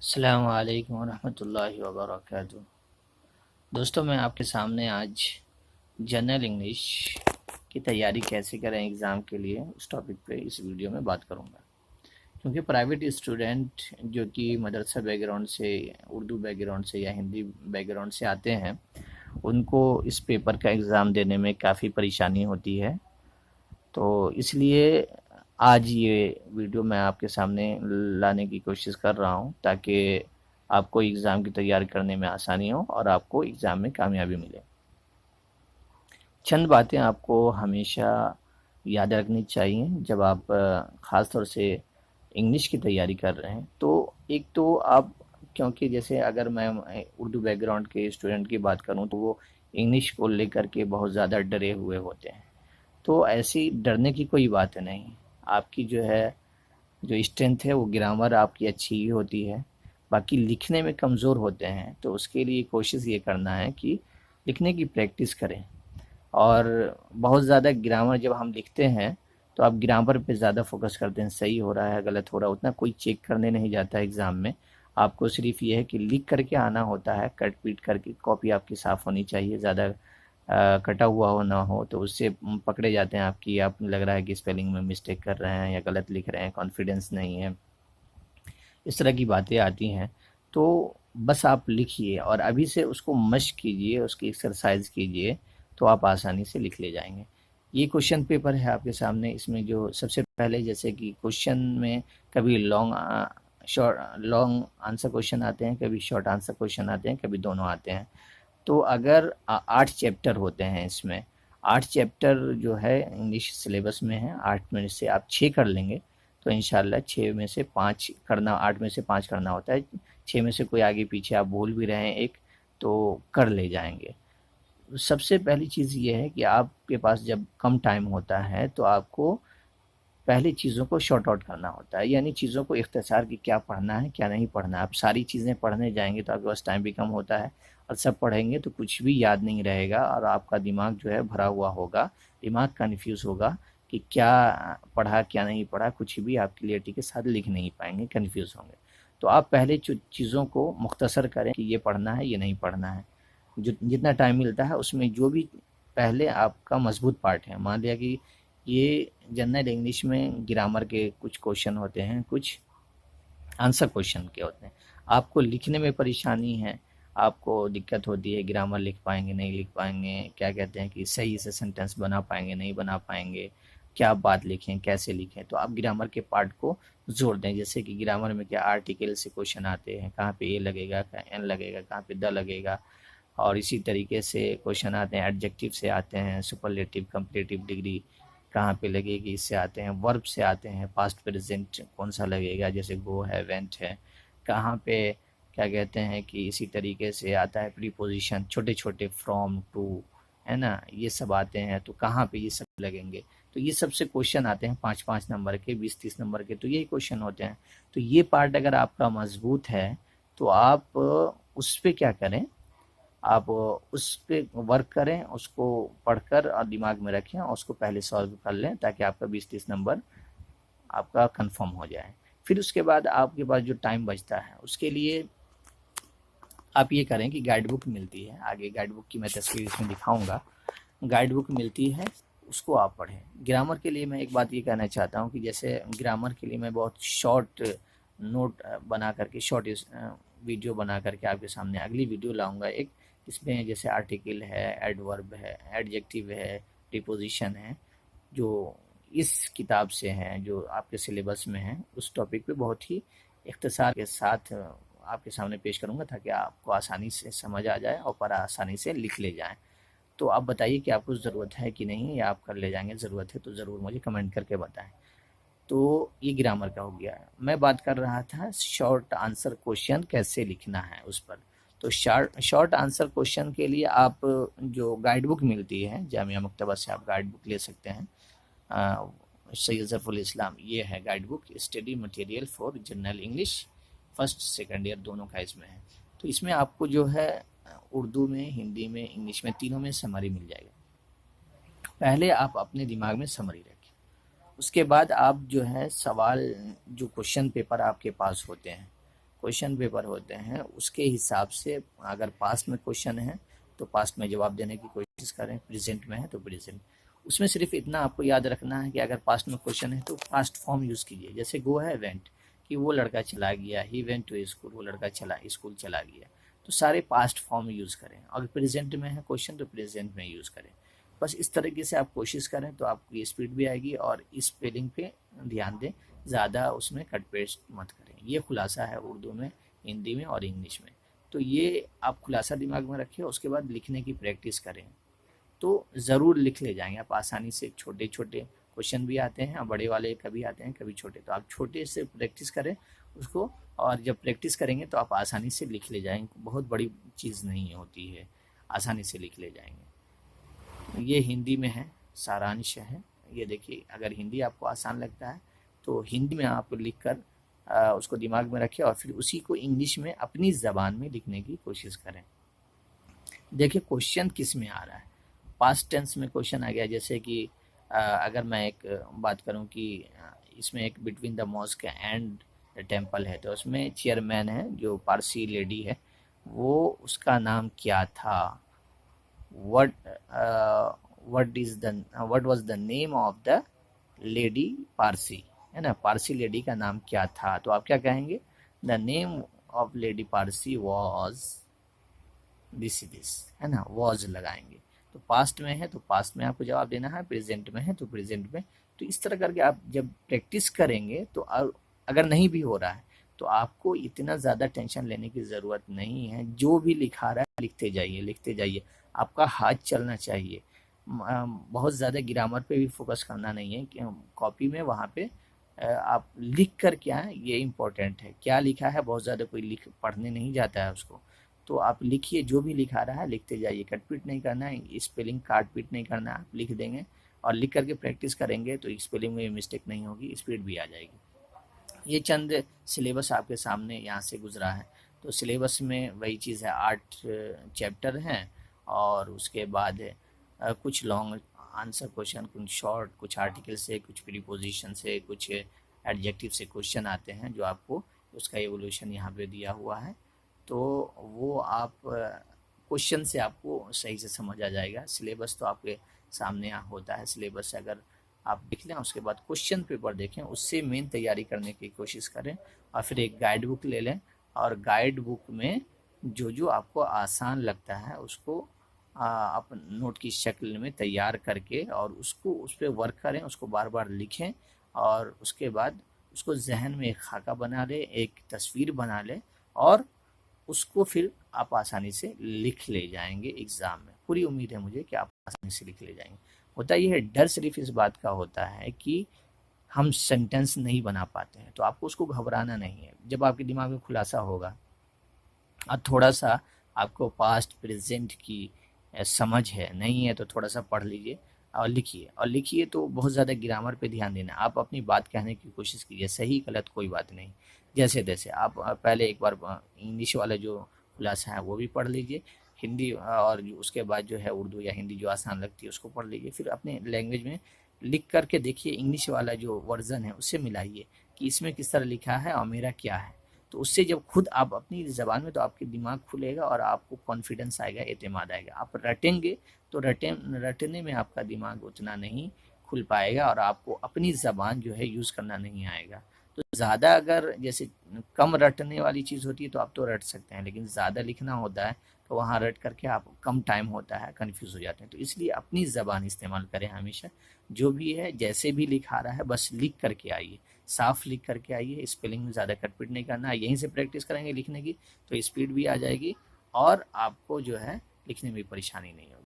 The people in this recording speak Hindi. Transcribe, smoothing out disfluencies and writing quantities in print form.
अस्सलाम वालेकुम रहमतुल्लाहि व बरकातुहू। दोस्तों, मैं आपके सामने आज जनरल इंग्लिश की तैयारी कैसे करें एग्ज़ाम के लिए उस टॉपिक पे इस वीडियो में बात करूंगा। क्योंकि प्राइवेट स्टूडेंट जो कि मदरसा बैकग्राउंड से, उर्दू बैकग्राउंड से या हिंदी बैकग्राउंड से आते हैं, उनको इस पेपर का एग्ज़ाम देने में काफ़ी परेशानी होती है। तो इसलिए आज ये वीडियो मैं आपके सामने लाने की कोशिश कर रहा हूँ ताकि आपको एग्ज़ाम की तैयारी करने में आसानी हो और आपको एग्ज़ाम में कामयाबी मिले। चंद बातें आपको हमेशा याद रखनी चाहिए जब आप ख़ास तौर से इंग्लिश की तैयारी कर रहे हैं। तो एक तो आप, क्योंकि जैसे अगर मैं उर्दू बैकग्राउंड के स्टूडेंट की बात करूं तो वो इंग्लिश को लेकर के बहुत ज़्यादा डरे हुए होते हैं। तो ऐसी डरने की कोई बात नहीं। आपकी जो स्ट्रेंथ है वो ग्रामर आपकी अच्छी ही होती है। बाकी लिखने में कमज़ोर होते हैं तो उसके लिए कोशिश ये करना है कि लिखने की प्रैक्टिस करें। और बहुत ज़्यादा ग्रामर जब हम लिखते हैं तो आप ग्रामर पे ज़्यादा फोकस करते हैं, सही हो रहा है गलत हो रहा है उतना कोई चेक करने नहीं जाता है एग्ज़ाम में। आपको सिर्फ ये है कि लिख करके आना होता है, कट पीट करके। कॉपी आपकी साफ़ होनी चाहिए, ज़्यादा कटा हुआ हो ना हो, तो उससे पकड़े जाते हैं आपकी। आप लग रहा है कि स्पेलिंग में मिस्टेक कर रहे हैं या गलत लिख रहे हैं, कॉन्फिडेंस नहीं है, इस तरह की बातें आती हैं। तो बस आप लिखिए और अभी से उसको मशक कीजिए, उसकी एक्सरसाइज कीजिए, तो आप आसानी से लिख ले जाएंगे। ये क्वेश्चन पेपर है आपके सामने। इसमें जो सबसे पहले, जैसे कि क्वेश्चन में कभी लॉन्ग आंसर क्वेश्चन आते हैं, कभी शॉर्ट आंसर क्वेश्चन आते हैं, कभी दोनों आते हैं। तो अगर 8 चैप्टर होते हैं इसमें, 8 चैप्टर जो है इंग्लिश सिलेबस में है, 8 में से आप 6 कर लेंगे तो इंशाल्लाह 6 में से 5 करना, 8 में से 5 करना होता है। 6 में से कोई आगे पीछे आप भूल भी रहे हैं एक, तो कर ले जाएंगे। सबसे पहली चीज़ ये है कि आपके पास जब कम टाइम होता है तो आपको पहले चीज़ों को शॉर्ट आउट करना होता है, यानी चीज़ों को इख्तिसार कि क्या पढ़ना है क्या नहीं पढ़ना है। आप सारी चीज़ें पढ़ने जाएंगे तो आपके पास टाइम भी कम होता है, और सब पढ़ेंगे तो कुछ भी याद नहीं रहेगा और आपका दिमाग जो है भरा हुआ होगा, दिमाग कन्फ्यूज़ होगा कि क्या पढ़ा क्या नहीं पढ़ा, कुछ भी आप क्लियरिटी के साथ लिख नहीं पाएंगे, कन्फ्यूज़ होंगे। तो आप पहले चीज़ों को मुख्तसर करें कि ये पढ़ना है ये नहीं पढ़ना है। जो जितना टाइम मिलता है उसमें जो भी पहले आपका मजबूत पार्ट है, मान लिया कि ये जनरल इंग्लिश में ग्रामर के कुछ क्वेश्चन होते हैं, कुछ आंसर क्वेश्चन के होते हैं। आपको लिखने में परेशानी है, आपको दिक्कत होती है, ग्रामर लिख पाएंगे नहीं लिख पाएंगे, क्या कहते हैं कि सही से सेंटेंस बना पाएंगे नहीं बना पाएंगे, क्या बात लिखें कैसे लिखें, तो आप ग्रामर के पार्ट को जोड़ दें। जैसे कि ग्रामर में क्या आर्टिकल से क्वेश्चन आते हैं, कहाँ पे ए लगेगा, कहाँ एन लगेगा, कहाँ पे द लगेगा। और इसी तरीके से क्वेश्चन आते हैं एडजेक्टिव से, आते हैं सुपरलेटिव कंपैरेटिव डिग्री कहाँ पे लगेगी, इससे आते हैं वर्ब से, आते हैं पास्ट प्रेजेंट कौन सा लगेगा, जैसे गो है वेंट है, कहाँ पे क्या कहते हैं कि इसी तरीके से आता है प्रीपोजिशन, छोटे छोटे फ्रॉम टू, है ना, ये सब आते हैं, तो कहाँ पे ये सब लगेंगे। तो ये सबसे क्वेश्चन आते हैं 5-5 नंबर के, 20-30 नंबर के, तो यही क्वेश्चन होते हैं। तो ये पार्ट अगर आपका मजबूत है तो आप उस पर क्या करें, आप उस पे वर्क करें, उसको पढ़कर और दिमाग में रखें और उसको पहले सॉल्व कर लें ताकि आपका 20-30 नंबर आपका कंफर्म हो जाए। फिर उसके बाद आपके पास जो टाइम बचता है उसके लिए आप ये करें कि गाइड बुक मिलती है, आगे गाइड बुक की मैं तस्वीर इसमें दिखाऊंगा। गाइड बुक मिलती है, उसको आप पढ़ें। ग्रामर के लिए मैं एक बात ये कहना चाहता हूँ कि जैसे ग्रामर के लिए मैं बहुत शॉर्ट नोट बना करके, शॉर्ट वीडियो बना करके आपके सामने अगली वीडियो लाऊंगा एक। इसमें जैसे आर्टिकल है, एडवर्ब है, एडजेक्टिव है, प्रीपोजिशन है, जो इस किताब से हैं, जो आपके सिलेबस में है, उस टॉपिक पे बहुत ही इख्तिसार के साथ आपके सामने पेश करूँगा ताकि आपको आसानी से समझ आ जाए और पर आसानी से लिख ले जाएँ। तो आप बताइए कि आपको ज़रूरत है कि नहीं, या आप कर ले जाएंगे। ज़रूरत है तो ज़रूर मुझे कमेंट करके बताएं। तो ये ग्रामर का हो गया है। मैं बात कर रहा था शॉर्ट आंसर क्वेश्चन कैसे लिखना है उस पर। तो शॉर्ट आंसर क्वेश्चन के लिए आप जो गाइड बुक मिलती है जामिया मकतबा से, आप गाइड बुक ले सकते हैं। सैयद ज़फ़रुल इस्लाम, ये है guide book, study material for general English first second year दोनों का इसमें है। तो इसमें आपको जो है उर्दू में, हिंदी में, इंग्लिश में, तीनों में समरी मिल जाएगा। पहले आप अपने दिमाग में समरी रखें, उसके बाद आप जो है सवाल, जो क्वेश्चन पेपर आपके पास होते हैं क्वेश्चन पेपर होते हैं उसके हिसाब से अगर पास्ट में क्वेश्चन है तो पास्ट में जवाब देने की कोशिश करें, प्रेजेंट में है तो प्रेजेंट। उसमें सिर्फ इतना आपको याद रखना है कि अगर पास्ट में क्वेश्चन है तो पास्ट फॉर्म यूज़ कीजिए। जैसे गो है वेंट, कि वो लड़का चला गया, ही वेंट टू स्कूल, वो लड़का स्कूल चला गया। तो सारे पास्ट फॉर्म यूज़ करें। अगर प्रेजेंट में है क्वेश्चन तो प्रेजेंट में यूज़ करें। बस इस तरीके से आप कोशिश करें तो आपकी स्पीड भी आएगी। और स्पेलिंग पे ध्यान दें, ज़्यादा उसमें कट पेस्ट मत करें। ये खुलासा है उर्दू में, हिंदी में और इंग्लिश में। तो ये आप खुलासा दिमाग में रखिए। उसके बाद लिखने की प्रैक्टिस करें तो ज़रूर लिख ले जाएंगे आप आसानी से। छोटे छोटे क्वेश्चन भी आते हैं और बड़े वाले कभी आते हैं कभी छोटे, तो आप छोटे से प्रैक्टिस करें उसको। और जब प्रैक्टिस करेंगे तो आप आसानी से लिख ले जाएंगे। बहुत बड़ी चीज़ नहीं होती है, आसानी से लिख ले जाएंगे। ये हिंदी में है, सारांश है। ये देखिए, अगर हिंदी आपको आसान लगता है तो हिंदी में आप लिख कर उसको दिमाग में रखें और फिर उसी को इंग्लिश में अपनी ज़बान में लिखने की कोशिश करें। देखिए क्वेश्चन किस में आ रहा है। पास्ट टेंस में क्वेश्चन आ गया, जैसे कि अगर मैं एक बात करूं कि इसमें एक between the mosque and the temple है, तो उसमें चेयरमैन है जो पारसी लेडी है, वो उसका नाम क्या था। What what was the name of the lady Parsi, है ना। पारसी लेडी का नाम क्या था, तो आप क्या कहेंगे, the name of lady Parsi was this, है ना, वॉज लगाएंगे। तो पास्ट में है तो पास्ट में आपको जवाब देना है, प्रेजेंट में है तो प्रेजेंट में। तो इस तरह करके आप जब प्रैक्टिस करेंगे तो अगर नहीं भी हो रहा है तो आपको इतना ज़्यादा टेंशन लेने की ज़रूरत नहीं है। जो भी लिखा रहा है लिखते जाइए, लिखते जाइए। आपका हाथ चलना चाहिए। बहुत ज़्यादा ग्रामर पे भी फोकस करना नहीं है कि कॉपी में वहाँ पे आप लिख कर क्या है, ये इम्पोर्टेंट है। क्या लिखा है, बहुत ज़्यादा कोई लिख पढ़ने नहीं जाता है उसको। तो आप लिखिए, जो भी लिखा रहा है लिखते जाइए। कटपीट नहीं करना है, स्पेलिंग काट पीट नहीं करना है। आप लिख देंगे और लिख करके प्रैक्टिस करेंगे तो स्पेलिंग में मिस्टेक नहीं होगी, स्पीड भी आ जाएगी। ये चंद सिलेबस आपके सामने यहाँ से गुजरा है। तो सिलेबस में वही चीज़ है, 8 चैप्टर हैं और उसके बाद कुछ लॉन्ग आंसर क्वेश्चन, कुछ शॉर्ट, कुछ आर्टिकल से, कुछ प्रीपोजिशन से, कुछ एडजेक्टिव से क्वेश्चन आते हैं जो आपको उसका एवोल्यूशन यहाँ पे दिया हुआ है। तो वो आप क्वेश्चन से आपको सही से समझ आ जाएगा। सिलेबस तो आपके सामने होता है। सिलेबस अगर आप देख लें उसके बाद क्वेश्चन पेपर देखें, उससे मेन तैयारी करने की कोशिश करें। और फिर एक गाइड बुक ले लें और गाइड बुक में जो जो आपको आसान लगता है उसको आप नोट की शक्ल में तैयार करके और उसको उस पर वर्क करें, उसको बार बार लिखें और उसके बाद उसको जहन में एक खाका बना लें, एक तस्वीर बना लें और उसको फिर आप आसानी से लिख ले जाएंगे एग्ज़ाम में। पूरी उम्मीद है मुझे कि आप आसानी से लिख ले जाएंगे। होता यह है, डर सिर्फ इस बात का होता है कि हम सेंटेंस नहीं बना पाते हैं। तो आपको उसको घबराना नहीं है। जब आपके दिमाग में खुलासा होगा और थोड़ा सा आपको पास्ट प्रेजेंट की समझ है, नहीं है तो थोड़ा सा पढ़ लीजिए और लिखिए। और लिखिए तो बहुत ज़्यादा ग्रामर पे ध्यान देना। आप अपनी बात कहने की कोशिश कीजिए, सही गलत कोई बात नहीं। जैसे तैसे आप पहले एक बार इंग्लिश वाला जो खुलासा है वो भी पढ़ लीजिए, हिंदी और उसके बाद जो है उर्दू या हिंदी जो आसान लगती है उसको पढ़ लीजिए। फिर अपने लैंग्वेज में लिख करके देखिए, इंग्लिश वाला जो वर्जन है उससे मिलाइए कि इसमें किस तरह लिखा है और मेरा क्या है। तो उससे जब खुद आप अपनी ज़बान में, तो आपके दिमाग खुलेगा और आपको कॉन्फिडेंस आएगा, एतमाद आएगा। आप रटेंगे तो रटने में आपका दिमाग उतना नहीं खुल पाएगा और आपको अपनी ज़बान जो है यूज़ करना नहीं आएगा। तो ज़्यादा अगर जैसे कम रटने वाली चीज़ होती है तो आप तो रट सकते हैं, लेकिन ज़्यादा लिखना होता है तो वहाँ रट करके आप कम टाइम होता है, कन्फ्यूज़ हो जाते हैं। तो इसलिए अपनी ज़बान इस्तेमाल करें हमेशा। जो भी है जैसे भी लिखा रहा है बस लिख करके आइए, साफ लिख करके आइए। स्पेलिंग में ज़्यादा कटपीट नहीं करना है। यहीं से प्रैक्टिस करेंगे लिखने की तो स्पीड भी आ जाएगी और आपको जो है लिखने में परेशानी नहीं होगी।